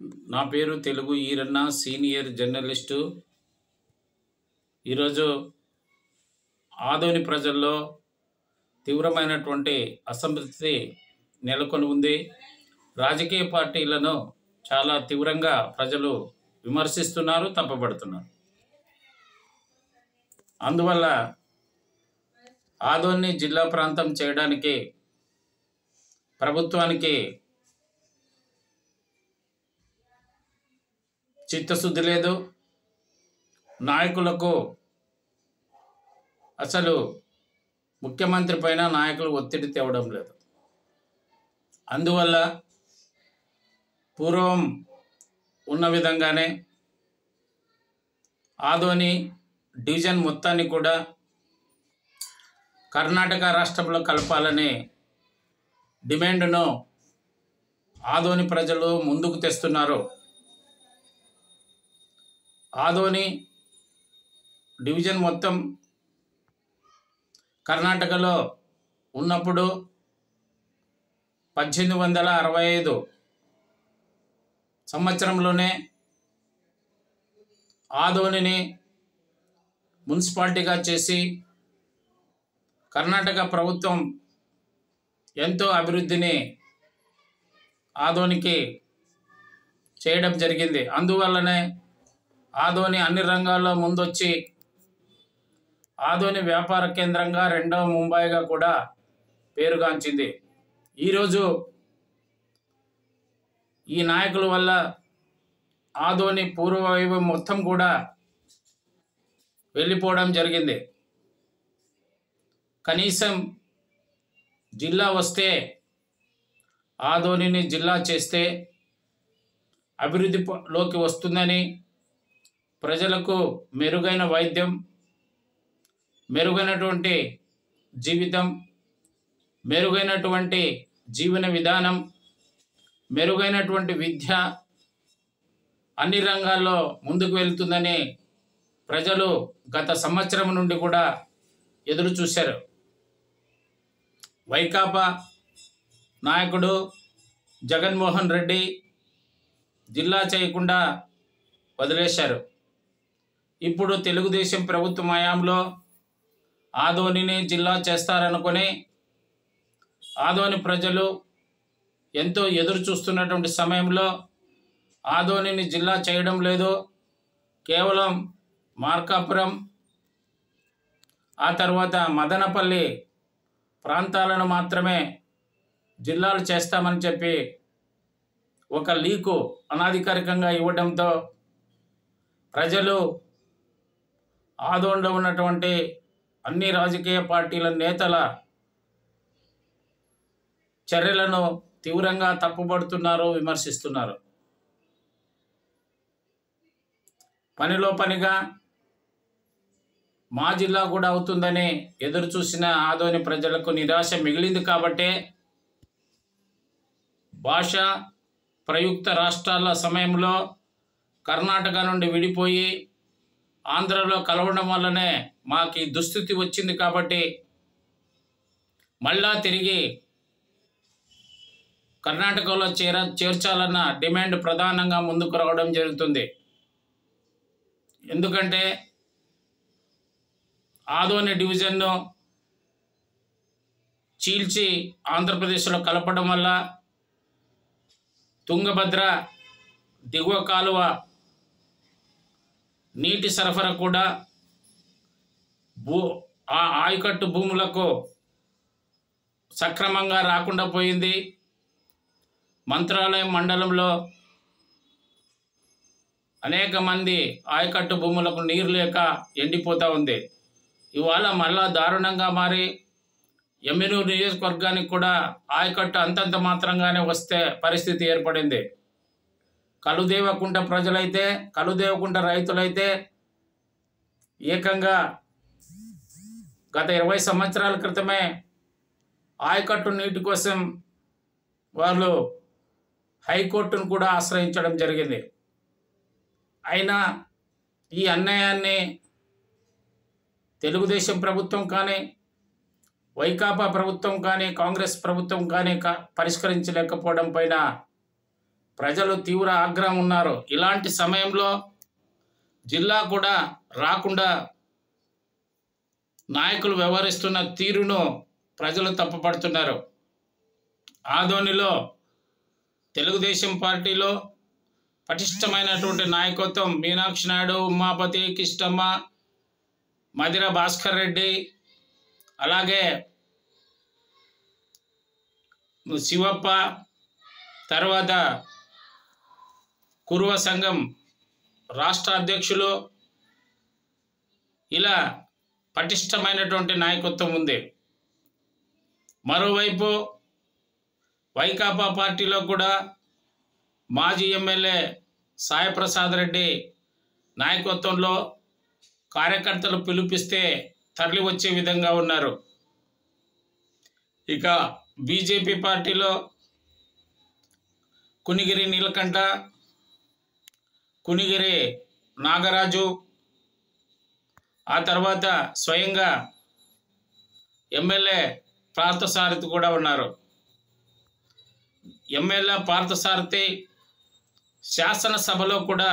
నా పేరు Telugu Eeranna, senior journalist. ఈరోజు ఆదోని ప్రజల్లో తీవ్రమైనటువంటి అసంతృప్తి నెలకొని ఉంది. రాజకీయ పార్టీలను చాలా తీవ్రంగా ప్రజలు విమర్శిస్తున్నారు, తప్పుపడుతున్నారు. అందువల్ల ఆదోని జిల్లా ప్రాంతం చేయడానికి ప్రభుత్వానికి చిత్తశుద్ధి లేదు. నాయకులకు అసలు ముఖ్యమంత్రి పైన నాయకులు ఒత్తిడి తేవడం లేదు. అందువల్ల పూర్వం ఉన్న విధంగానే ఆదోని డివిజన్ మొత్తాన్ని కూడా కర్ణాటక రాష్ట్రంలో కలపాలనే డిమాండ్ను ఆదోని ప్రజలు ముందుకు తెస్తున్నారు. ఆదోని డివిజన్ మొత్తం కర్ణాటకలో ఉన్నప్పుడు 1865 సంవత్సరంలోనే ఆదోనిని మున్సిపాలిటీగా చేసి కర్ణాటక ప్రభుత్వం ఎంతో అభివృద్ధిని ఆదోనికి చేయడం జరిగింది. అందువల్లనే ఆదోని అన్ని రంగాల్లో ముందొచ్చి ఆదోని వ్యాపార కేంద్రంగా రెండవ ముంబైగా కూడా పేరుగాంచింది. ఈరోజు ఈ నాయకుల వల్ల ఆదోని పూర్వ వైభవం మొత్తం కూడా వెళ్ళిపోవడం జరిగింది. కనీసం జిల్లా వస్తే ఆదోనిని జిల్లా చేస్తే అభివృద్ధిలోకి వస్తుందని, ప్రజలకు మెరుగైన వైద్యం, మెరుగైనటువంటి జీవితం, మెరుగైనటువంటి జీవన విధానం, మెరుగైనటువంటి విద్య అన్ని రంగాల్లో ముందుకు వెళ్తుందని ప్రజలు గత సంవత్సరం నుండి కూడా ఎదురు చూశారు. వైకాపా నాయకుడు జగన్మోహన్ రెడ్డి జిల్లా చేయకుండా వదిలేశారు. ఇప్పుడు తెలుగుదేశం ప్రభుత్వం హయాంలో ఆదోనిని జిల్లా చేస్తారనుకొని ఆదోని ప్రజలు ఎంతో ఎదురు చూస్తున్నటువంటి సమయంలో ఆదోనిని జిల్లా చేయడం లేదు. కేవలం మార్కాపురం, ఆ తర్వాత మదనపల్లి ప్రాంతాలను మాత్రమే జిల్లాలు చేస్తామని చెప్పి ఒక లీకు అనాధికారికంగా ఇవ్వడంతో ప్రజలు ఆదోనిలో ఉన్నటువంటి అన్ని రాజకీయ పార్టీల నేతల చర్యలను తీవ్రంగా తప్పుపడుతున్నారు, విమర్శిస్తున్నారు. పనిలో పనిగా మా జిల్లా కూడా అవుతుందని ఎదురు చూసిన ఆదోని ప్రజలకు నిరాశ మిగిలింది. కాబట్టే భాష ప్రయుక్త రాష్ట్రాల సమయంలో కర్ణాటక నుండి విడిపోయి ఆంధ్రలో కలవడం వల్లనే మాకు ఈ దుస్థితి వచ్చింది. కాబట్టి మళ్ళా తిరిగి కర్ణాటకలో చేర్చాలన్న డిమాండ్ ప్రధానంగా ముందుకు రావడం జరుగుతుంది. ఎందుకంటే ఆదోని డివిజన్ను చీల్చి ఆంధ్రప్రదేశ్లో కలపడం వల్ల తుంగభద్ర దిగువ కాలువ నీటి సరఫరా కూడా ఆయకట్టు భూములకు సక్రమంగా రాకుండా పోయింది. మంత్రాలయం మండలంలో అనేక మంది ఆయకట్టు భూములకు నీరు లేక ఎండిపోతూ ఉంది. ఇవాళ మళ్ళా దారుణంగా మారి ఎమ్మినూరు నియోజకవర్గానికి కూడా ఆయకట్టు అంతంత మాత్రంగానే వస్తే పరిస్థితి ఏర్పడింది. కలుదేవకుంట ప్రజలైతే, కలుదేవకుంట రైతులైతే ఏకంగా గత 20 సంవత్సరాల క్రితమే ఆయకట్టు నీటి కోసం వాళ్ళు హైకోర్టును కూడా ఆశ్రయించడం జరిగింది. అయినా ఈ అన్యాయాన్ని తెలుగుదేశం ప్రభుత్వం కానీ, వైకాపా ప్రభుత్వం కానీ, కాంగ్రెస్ ప్రభుత్వం కానీ పరిష్కరించలేకపోవడం పైన ప్రజలు తీవ్ర ఆగ్రహం ఉన్నారు. ఇలాంటి సమయంలో జిల్లా కూడా రాకుండా నాయకులు వ్యవహరిస్తున్న తీరును ప్రజలు తప్పుపడుతున్నారు. ఆదోనిలో తెలుగుదేశం పార్టీలో పటిష్టమైనటువంటి నాయకత్వం మీనాక్షి నాయుడు, ఉమాపతి, కిష్టమ్మ, మదిర భాస్కర్ రెడ్డి, అలాగే శివప్ప, తర్వాత కురువ సంఘం రాష్ట్ర అధ్యక్షులు, ఇలా పటిష్టమైనటువంటి నాయకత్వం ఉంది. మరోవైపు వైకాపా పార్టీలో కూడా మాజీ ఎమ్మెల్యే సాయిప్రసాద్ రెడ్డి నాయకత్వంలో కార్యకర్తలు పిలుపిస్తే తరలి వచ్చే విధంగా ఉన్నారు. ఇక బీజేపీ పార్టీలో కునిగిరి నీలకంఠ, కునిగిరి నాగరాజు, ఆ తర్వాత స్వయంగా ఎమ్మెల్యే పార్థసారథి కూడా ఉన్నారు. ఎమ్మెల్యే పార్థసారథి శాసనసభలో కూడా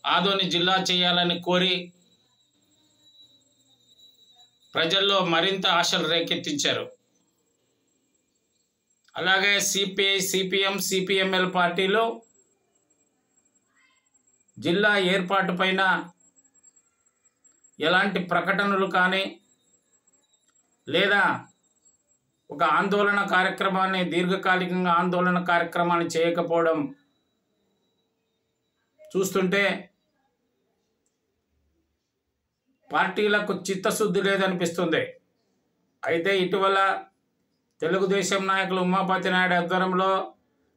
ఆదోని జిల్లా చేయాలని కోరి ప్రజల్లో మరింత ఆశలు రేకెత్తించారు. అలాగే సిపిఐ, సిపిఎం, సిపిఎంఎల్ పార్టీలు జిల్లా ఏర్పాటు పైన ఎలాంటి ప్రకటనలు కానీ లేదా ఒక ఆందోళన కార్యక్రమాన్ని, దీర్ఘకాలికంగా ఆందోళన కార్యక్రమాన్ని చేయకపోవడం చూస్తుంటే పార్టీలకు చిత్తశుద్ధి లేదనిపిస్తుంది. అయితే ఇటీవల తెలుగుదేశం నాయకులు ఉమాపతి నాయుడు ఆధ్వర్యంలో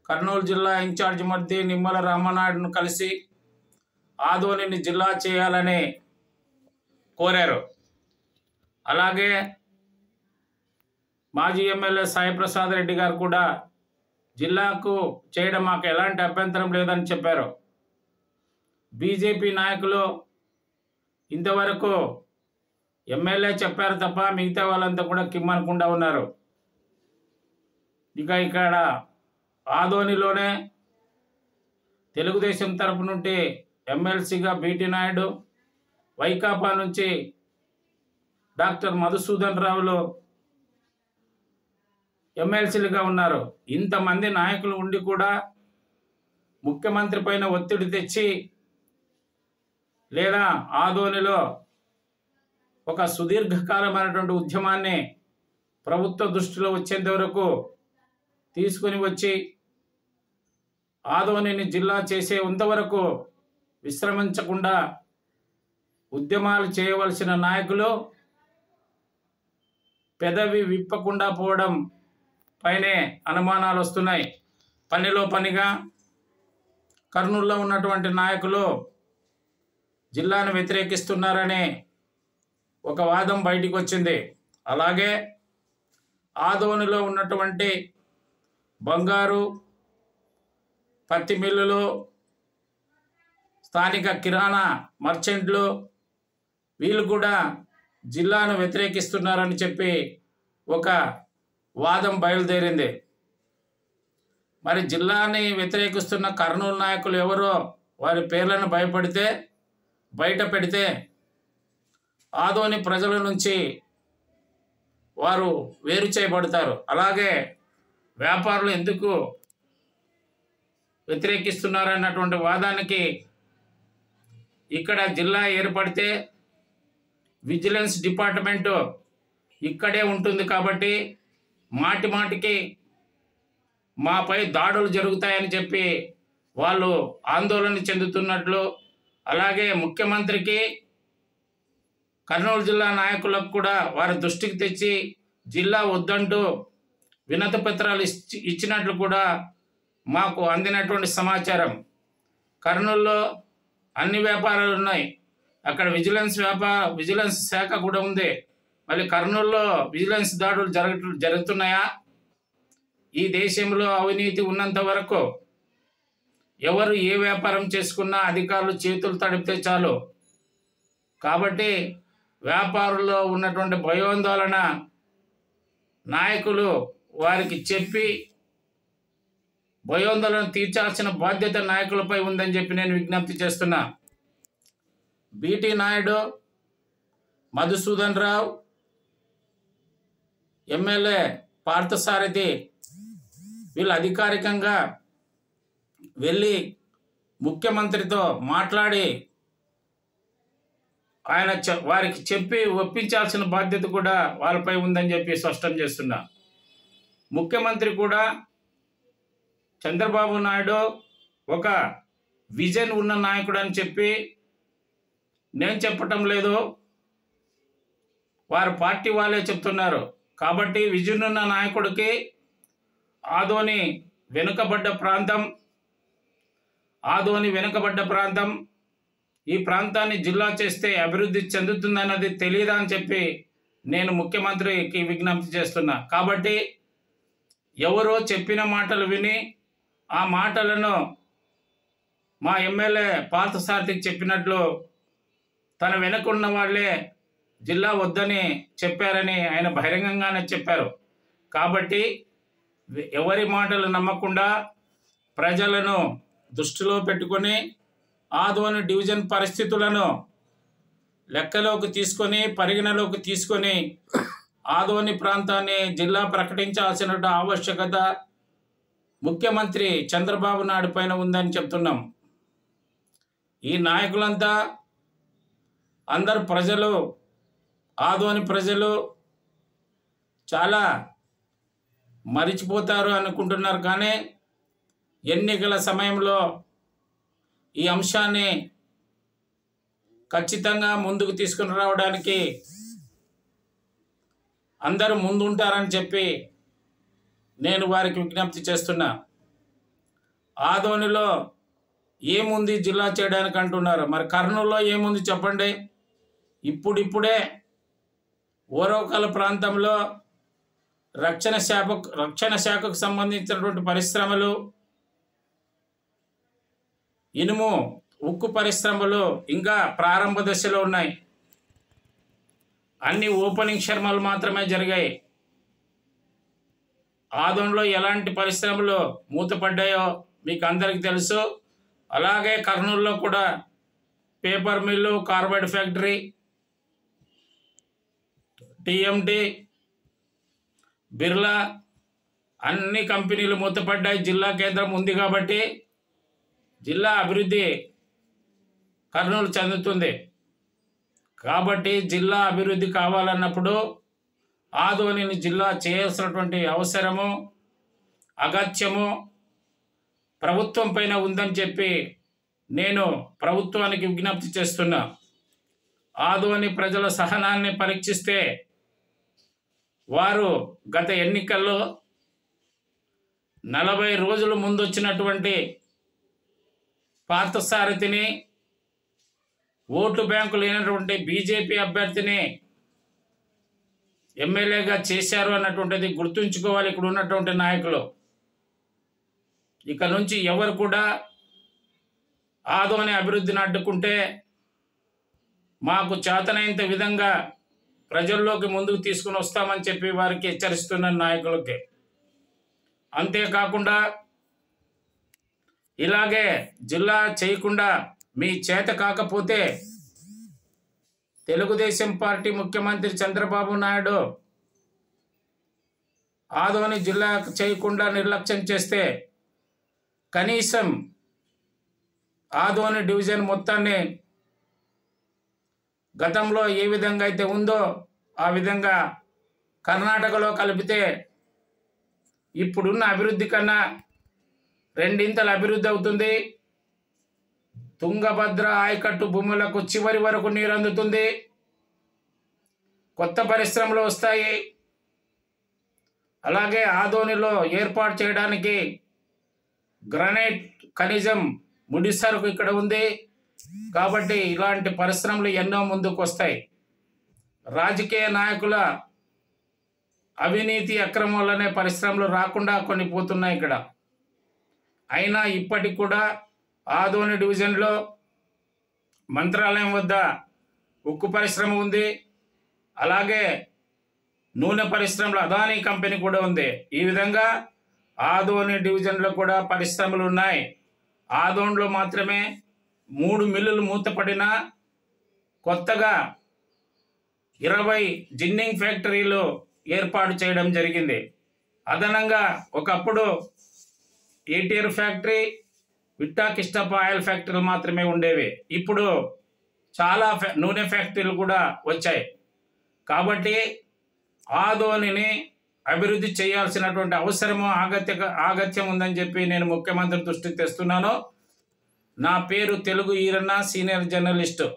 కర్నూలు జిల్లా ఇన్ఛార్జ్ మంత్రి నిమ్మల రామనాయుడును కలిసి ఆదోనిని జిల్లా చేయాలని కోరారు. అలాగే మాజీ ఎమ్మెల్యే సాయిప్రసాద్ రెడ్డి గారు కూడా జిల్లాకు చేయడం మాకు ఎలాంటి అభ్యంతరం లేదని చెప్పారు. బీజేపీ నాయకులు ఇంతవరకు ఎమ్మెల్యే చెప్పారు తప్ప మిగతా వాళ్ళంతా కూడా కిమ్మనకుండా ఉన్నారు. ఇక ఇక్కడ ఆదోనిలోనే తెలుగుదేశం తరపు నుండి ఎమ్మెల్సీగా బీటీ నాయుడు, వైకాపా నుంచి డాక్టర్ మధుసూదన్ రావులు ఎమ్మెల్సీలుగా ఉన్నారు. ఇంతమంది నాయకులు ఉండి కూడా ముఖ్యమంత్రి పైన ఒత్తిడి తెచ్చి లేదా ఆదోనిలో ఒక సుదీర్ఘకాలమైనటువంటి ఉద్యమాన్ని ప్రభుత్వ దృష్టిలో వచ్చేంత వరకు తీసుకొని వచ్చి ఆదోనిని జిల్లా చేసేంతవరకు విశ్రమించకుండా ఉద్యమాలు చేయవలసిన నాయకులు పెదవి విప్పకుండా పోవడం పైనే అనుమానాలు వస్తున్నాయి. పనిలో పనిగా కర్నూలులో ఉన్నటువంటి నాయకులు జిల్లాను వ్యతిరేకిస్తున్నారనే ఒక వాదం బయటికి వచ్చింది. అలాగే ఆదోనిలో ఉన్నటువంటి బంగారు, పత్తి మిల్లులు, స్థానిక కిరాణా మర్చెంట్లు వీళ్ళు కూడా జిల్లాను వ్యతిరేకిస్తున్నారని చెప్పి ఒక వాదం బయలుదేరింది. మరి జిల్లాని వ్యతిరేకిస్తున్న కర్నూలు నాయకులు ఎవరో వారి పేర్లను బయట పెడితే ఆదోని ప్రజల నుంచి వారు వేరు చేయబడతారు. అలాగే వ్యాపారులు ఎందుకు వ్యతిరేకిస్తున్నారన్నటువంటి వాదానికి ఇక్కడ జిల్లా ఏర్పడితే విజిలెన్స్ డిపార్ట్మెంటు ఇక్కడే ఉంటుంది కాబట్టి మాటికి మాపై దాడులు జరుగుతాయని చెప్పి వాళ్ళు ఆందోళన చెందుతున్నట్లు, అలాగే ముఖ్యమంత్రికి కర్నూలు జిల్లా నాయకులకు కూడా వారి దృష్టికి తెచ్చి జిల్లా వద్దంటూ వినతి పత్రాలు ఇచ్చినట్లు కూడా మాకు అందినటువంటి సమాచారం. కర్నూలులో అన్ని వ్యాపారాలు ఉన్నాయి, అక్కడ విజిలెన్స్ శాఖ కూడా ఉంది. మళ్ళీ కర్నూలులో విజిలెన్స్ దాడులు జరుగుతున్నాయా? ఈ దేశంలో అవినీతి ఉన్నంత వరకు ఎవరు ఏ వ్యాపారం చేసుకున్నా అధికారులు చేతులు తడిపితే చాలు. కాబట్టి వ్యాపారుల్లో ఉన్నటువంటి భయోందోళన నాయకులు వారికి చెప్పి భయోందోళన తీర్చాల్సిన బాధ్యత నాయకులపై ఉందని చెప్పి నేను విజ్ఞప్తి చేస్తున్నా. బీటీ నాయుడు, మధుసూదన్ రావు, ఎమ్మెల్యే పార్థసారథి వీళ్ళు అధికారికంగా వెళ్ళి ముఖ్యమంత్రితో మాట్లాడి ఆయన వారికి చెప్పి ఒప్పించాల్సిన బాధ్యత కూడా వాళ్ళపై ఉందని చెప్పి స్పష్టం చేస్తున్నా. ముఖ్యమంత్రి కూడా చంద్రబాబు నాయుడు ఒక విజన్ ఉన్న నాయకుడు అని చెప్పి నేను చెప్పటం లేదు, వారి పార్టీ వాళ్ళే చెప్తున్నారు. కాబట్టి విజన్ ఉన్న నాయకుడికి ఆదోని వెనుకబడ్డ ప్రాంతం ఈ ప్రాంతాన్ని జిల్లా చేస్తే అభివృద్ధి చెందుతుందన్నది తెలియదా అని చెప్పి నేను ముఖ్యమంత్రికి విజ్ఞప్తి చేస్తున్నా. కాబట్టి ఎవరో చెప్పిన మాటలు విని ఆ మాటలను మా ఎమ్మెల్యే పార్థసారథికి చెప్పినట్లు తన వెనకున్న వాళ్ళే జిల్లా వద్దని చెప్పారని ఆయన బహిరంగంగానే చెప్పారు. కాబట్టి ఎవరి మాటలు నమ్మకుండా ప్రజలను దృష్టిలో పెట్టుకొని ఆదోని డివిజన్ పరిస్థితులను పరిగణలోకి తీసుకొని ఆదోని ప్రాంతాన్ని జిల్లా ప్రకటించాల్సిన ఆవశ్యకత ముఖ్యమంత్రి చంద్రబాబు నాయుడు పైన ఉందని చెప్తున్నాం. ఈ నాయకులంతా అందరు ప్రజలు, ఆదోని ప్రజలు చాలా మరిచిపోతారు అనుకుంటున్నారు. కానీ ఎన్నికల సమయంలో ఈ అంశాన్ని ఖచ్చితంగా ముందుకు తీసుకుని రావడానికి అందరూ ముందుంటారని చెప్పి నేను వారికి విజ్ఞప్తి చేస్తున్నా. ఆదోనిలో ఏముంది జిల్లా చేయడానికి అంటున్నారు, మరి కర్నూలులో ఏముంది చెప్పండి. ఇప్పుడిప్పుడే ఓరవకల ప్రాంతంలో రక్షణ శాఖకు సంబంధించినటువంటి పరిశ్రమలు, ఇనుము ఉక్కు పరిశ్రమలు ఇంకా ప్రారంభ దశలో ఉన్నాయి. అన్ని ఓపెనింగ్ శర్మలు మాత్రమే జరిగాయి. ఆదోన్లో ఎలాంటి పరిశ్రమలు మూతపడ్డాయో మీకు అందరికీ తెలుసు. అలాగే కర్నూలులో కూడా paper mill, carbide factory, TMT, Birla అన్ని కంపెనీలు మూతపడ్డాయి. జిల్లా కేంద్రం ఉంది కాబట్టి జిల్లా అభివృద్ధి కర్నూలు చెందుతుంది. కాబట్టి జిల్లా అభివృద్ధి కావాలన్నప్పుడు ఆదోనిని జిల్లా చేయాల్సినటువంటి అవసరము, అగత్యము ప్రభుత్వం పైన ఉందని చెప్పి నేను ప్రభుత్వానికి విజ్ఞప్తి చేస్తున్నా. ఆదోని ప్రజల సహనాన్ని పరీక్షిస్తే వారు గత ఎన్నికల్లో 40 రోజుల ముందు వచ్చినటువంటి పార్థసారథిని, ఓటు బ్యాంకు లేనటువంటి బీజేపీ అభ్యర్థిని ఎమ్మెల్యేగా చేశారు అన్నటువంటిది గుర్తుంచుకోవాలి ఇక్కడ ఉన్నటువంటి నాయకులు. ఇక నుంచి ఎవరు కూడా ఆదోని అభివృద్ధిని అడ్డుకుంటే మాకు చేతనైనంత విధంగా ప్రజల్లోకి ముందుకు తీసుకుని వస్తామని చెప్పి వారికి హెచ్చరిస్తున్న నాయకులకి. అంతేకాకుండా ఇలాగే జిల్లా చేయకుండా మీ చేత కాకపోతే తెలుగుదేశం పార్టీ ముఖ్యమంత్రి చంద్రబాబు నాయుడు ఆదోని జిల్లా చేయకుండా నిర్లక్ష్యం చేస్తే కనీసం ఆదోని డివిజన్ మొత్తాన్ని గతంలో ఏ విధంగా అయితే ఉందో ఆ విధంగా కర్ణాటకలో కలిపితే ఇప్పుడున్న అభివృద్ధి కన్నా 2 అభివృద్ధి అవుతుంది. తుంగభద్ర ఆయకట్టు భూములకు చివరి వరకు నీరు అందుతుంది. కొత్త పరిశ్రమలు వస్తాయి. అలాగే ఆదోనిలో ఏర్పాటు చేయడానికి గ్రానైట్ ఖనిజం ముడి సరుకు ఇక్కడ ఉంది. కాబట్టి ఇలాంటి పరిశ్రమలు ఎన్నో ముందుకు వస్తాయి. రాజకీయ నాయకుల అవినీతి అక్రమం వల్లనే పరిశ్రమలు రాకుండా కొన్ని పోతున్నాయి ఇక్కడ. అయినా ఇప్పటికి కూడా ఆదోని డివిజన్లో మంత్రాలయం వద్ద ఉక్కు పరిశ్రమ ఉంది. అలాగే నూనె పరిశ్రమలో అదానీ కంపెనీ కూడా ఉంది. ఈ విధంగా ఆదోని డివిజన్లో కూడా పరిశ్రమలు ఉన్నాయి. ఆదోన్లో మాత్రమే 3 మిల్లులు మూతపడినా కొత్తగా 20 జిన్నింగ్ ఫ్యాక్టరీలు ఏర్పాటు చేయడం జరిగింది. అదనంగా ఒకప్పుడు ఏటీఆర్ ఫ్యాక్టరీ, విట్టాకిష్టప్ప ఆయిల్ ఫ్యాక్టరీలు మాత్రమే ఉండేవి. ఇప్పుడు చాలా నూనె ఫ్యాక్టరీలు కూడా వచ్చాయి. కాబట్టి ఆదోనిని అభివృద్ధి చేయాల్సినటువంటి అవసరము ఆగత్యం ఉందని చెప్పి నేను ముఖ్యమంత్రి దృష్టికి తెస్తున్నాను. నా పేరు తెలుగు ఈరన్న, సీనియర్ జర్నలిస్టు.